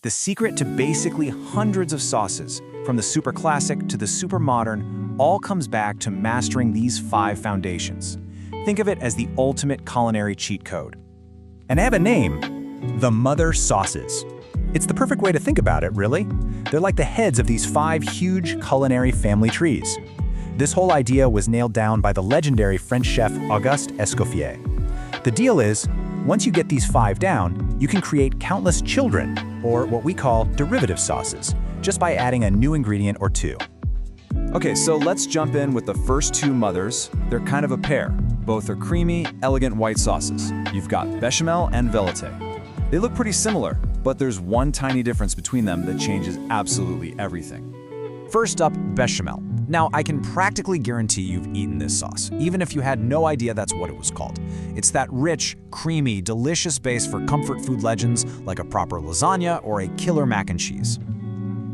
The secret to basically hundreds of sauces, from the super classic to the super modern, all comes back to mastering these 5 foundations. Think of it as the ultimate culinary cheat code. And they have a name: the mother sauces. It's the perfect way to think about it, really. They're like the heads of these 5 huge culinary family trees. This whole idea was nailed down by the legendary French chef Auguste Escoffier. The deal is, once you get these 5 down, you can create countless children, or what we call derivative sauces, just by adding a new ingredient or 2. Okay, so let's jump in with the first 2 mothers. They're kind of a pair. Both are creamy, elegant white sauces. You've got Béchamel and Velouté. They look pretty similar, but there's one tiny difference between them that changes absolutely everything. First up, Béchamel. Now, I can practically guarantee you've eaten this sauce, even if you had no idea that's what it was called. It's that rich, creamy, delicious base for comfort food legends like a proper lasagna or a killer mac and cheese.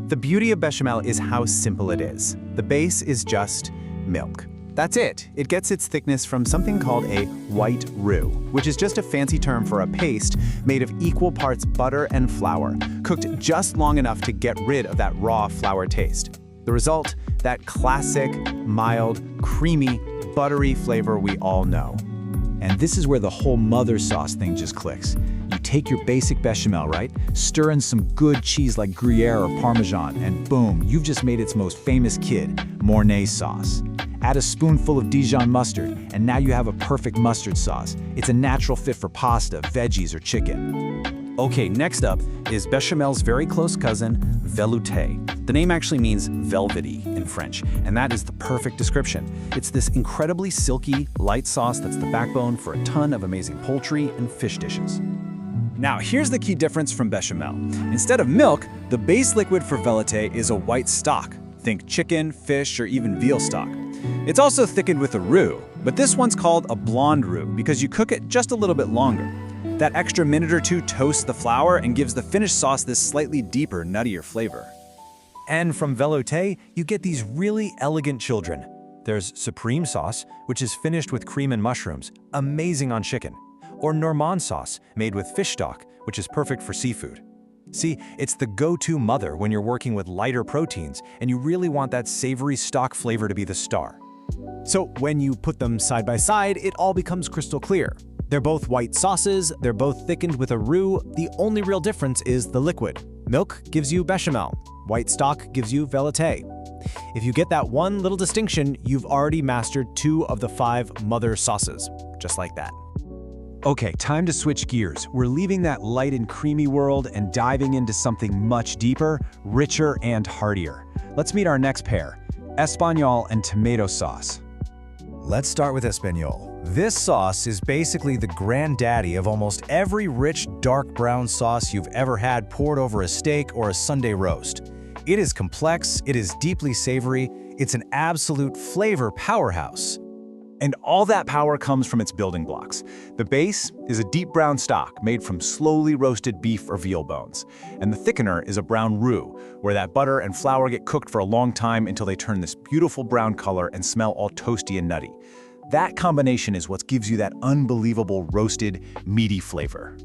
The beauty of Béchamel is how simple it is. The base is just milk. That's it. It gets its thickness from something called a white roux, which is just a fancy term for a paste made of equal parts butter and flour, cooked just long enough to get rid of that raw flour taste. The result, that classic, mild, creamy, buttery flavor we all know. And this is where the whole mother sauce thing just clicks. You take your basic Béchamel, right? Stir in some good cheese like Gruyere or Parmesan, and boom, you've just made its most famous kid, Mornay sauce. Add a spoonful of Dijon mustard, and now you have a perfect mustard sauce. It's a natural fit for pasta, veggies, or chicken. Okay, next up is Béchamel's very close cousin, Velouté. The name actually means velvety in French, and that is the perfect description. It's this incredibly silky, light sauce that's the backbone for a ton of amazing poultry and fish dishes. Now, here's the key difference from Béchamel. Instead of milk, the base liquid for Velouté is a white stock. Think chicken, fish, or even veal stock. It's also thickened with a roux, but this one's called a blonde roux because you cook it just a little bit longer. That extra minute or 2 toasts the flour and gives the finished sauce this slightly deeper, nuttier flavor. And from Velouté, you get these really elegant children. There's Supreme sauce, which is finished with cream and mushrooms, amazing on chicken. Or Normand sauce, made with fish stock, which is perfect for seafood. See, it's the go-to mother when you're working with lighter proteins and you really want that savory stock flavor to be the star. So when you put them side by side, it all becomes crystal clear. They're both white sauces, they're both thickened with a roux. The only real difference is the liquid. Milk gives you Béchamel, white stock gives you Velouté. If you get that one little distinction, you've already mastered 2 of the 5 mother sauces, just like that. Okay, time to switch gears. We're leaving that light and creamy world and diving into something much deeper, richer, and heartier. Let's meet our next pair, Espagnole and tomato sauce. Let's start with Espagnole. This sauce is basically the granddaddy of almost every rich, dark brown sauce you've ever had poured over a steak or a Sunday roast. It is complex, it is deeply savory, it's an absolute flavor powerhouse. And all that power comes from its building blocks. The base is a deep brown stock made from slowly roasted beef or veal bones. And the thickener is a brown roux, where that butter and flour get cooked for a long time until they turn this beautiful brown color and smell all toasty and nutty. That combination is what gives you that unbelievable roasted, meaty flavor.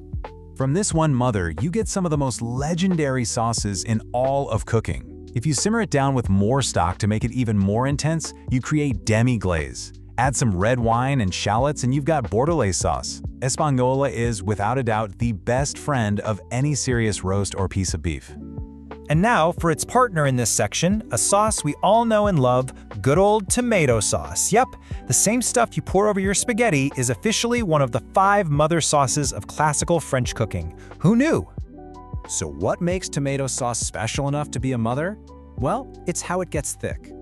From this one mother, you get some of the most legendary sauces in all of cooking. If you simmer it down with more stock to make it even more intense, you create demi-glaze. Add some red wine and shallots and you've got Bordelaise sauce. Espagnole is, without a doubt, the best friend of any serious roast or piece of beef. And now, for its partner in this section, a sauce we all know and love, good old tomato sauce. Yep, the same stuff you pour over your spaghetti is officially one of the 5 mother sauces of classical French cooking. Who knew? So what makes tomato sauce special enough to be a mother? Well, it's how it gets thick.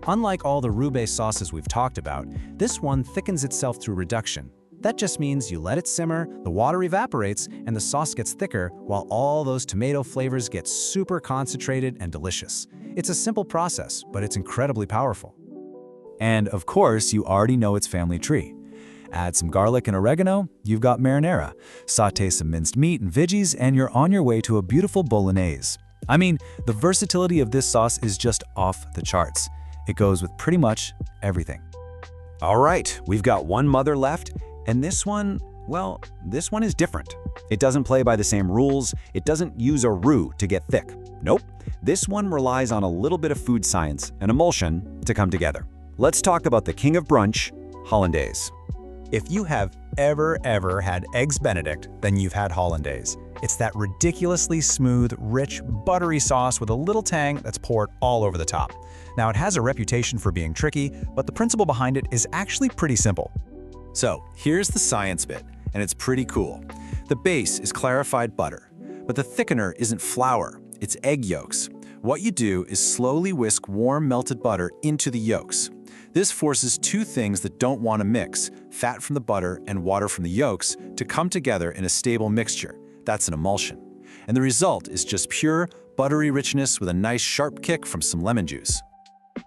Unlike all the roux-based sauces we've talked about, this one thickens itself through reduction. That just means you let it simmer, the water evaporates, and the sauce gets thicker while all those tomato flavors get super concentrated and delicious. It's a simple process, but it's incredibly powerful. And of course, you already know its family tree. Add some garlic and oregano, you've got marinara. Sauté some minced meat and veggies, and you're on your way to a beautiful bolognese. I mean, the versatility of this sauce is just off the charts. It goes with pretty much everything. All right, we've got one mother left, and this one, Well, this one is different. It doesn't play by the same rules, it doesn't use a roux to get thick. Nope, this one relies on a little bit of food science and emulsion to come together. Let's talk about the king of brunch, Hollandaise. If you have ever had Eggs Benedict, then you've had Hollandaise. It's that ridiculously smooth, rich, buttery sauce with a little tang that's poured all over the top. Now, it has a reputation for being tricky, but the principle behind it is actually pretty simple. So, here's the science bit, and it's pretty cool. The base is clarified butter, but the thickener isn't flour, it's egg yolks. What you do is slowly whisk warm melted butter into the yolks. This forces two things that don't want to mix, fat from the butter and water from the yolks, to come together in a stable mixture. That's an emulsion. And the result is just pure, buttery richness with a nice sharp kick from some lemon juice.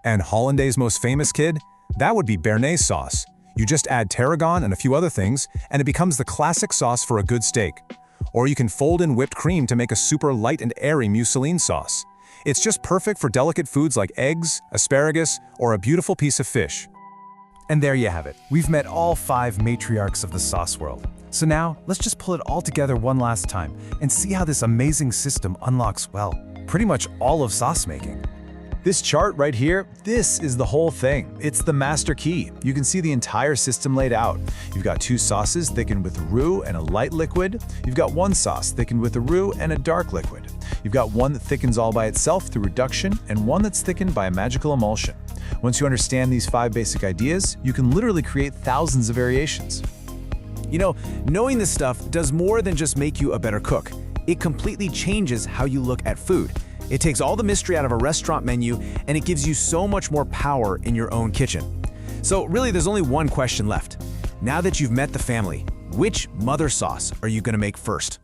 And Hollandaise's most famous kid? That would be béarnaise sauce. You just add tarragon and a few other things, and it becomes the classic sauce for a good steak. Or you can fold in whipped cream to make a super light and airy mousseline sauce. It's just perfect for delicate foods like eggs, asparagus, or a beautiful piece of fish. And there you have it. We've met all 5 matriarchs of the sauce world. So now, let's just pull it all together one last time and see how this amazing system unlocks, well, pretty much all of sauce making. This chart right here, this is the whole thing. It's the master key. You can see the entire system laid out. You've got 2 sauces thickened with roux and a light liquid. You've got 1 sauce thickened with a roux and a dark liquid. You've got 1 that thickens all by itself through reduction and 1 that's thickened by a magical emulsion. Once you understand these 5 basic ideas, you can literally create thousands of variations. You know, knowing this stuff does more than just make you a better cook. It completely changes how you look at food. It takes all the mystery out of a restaurant menu, and it gives you so much more power in your own kitchen. So really, there's only one question left. Now that you've met the family, which mother sauce are you going to make first?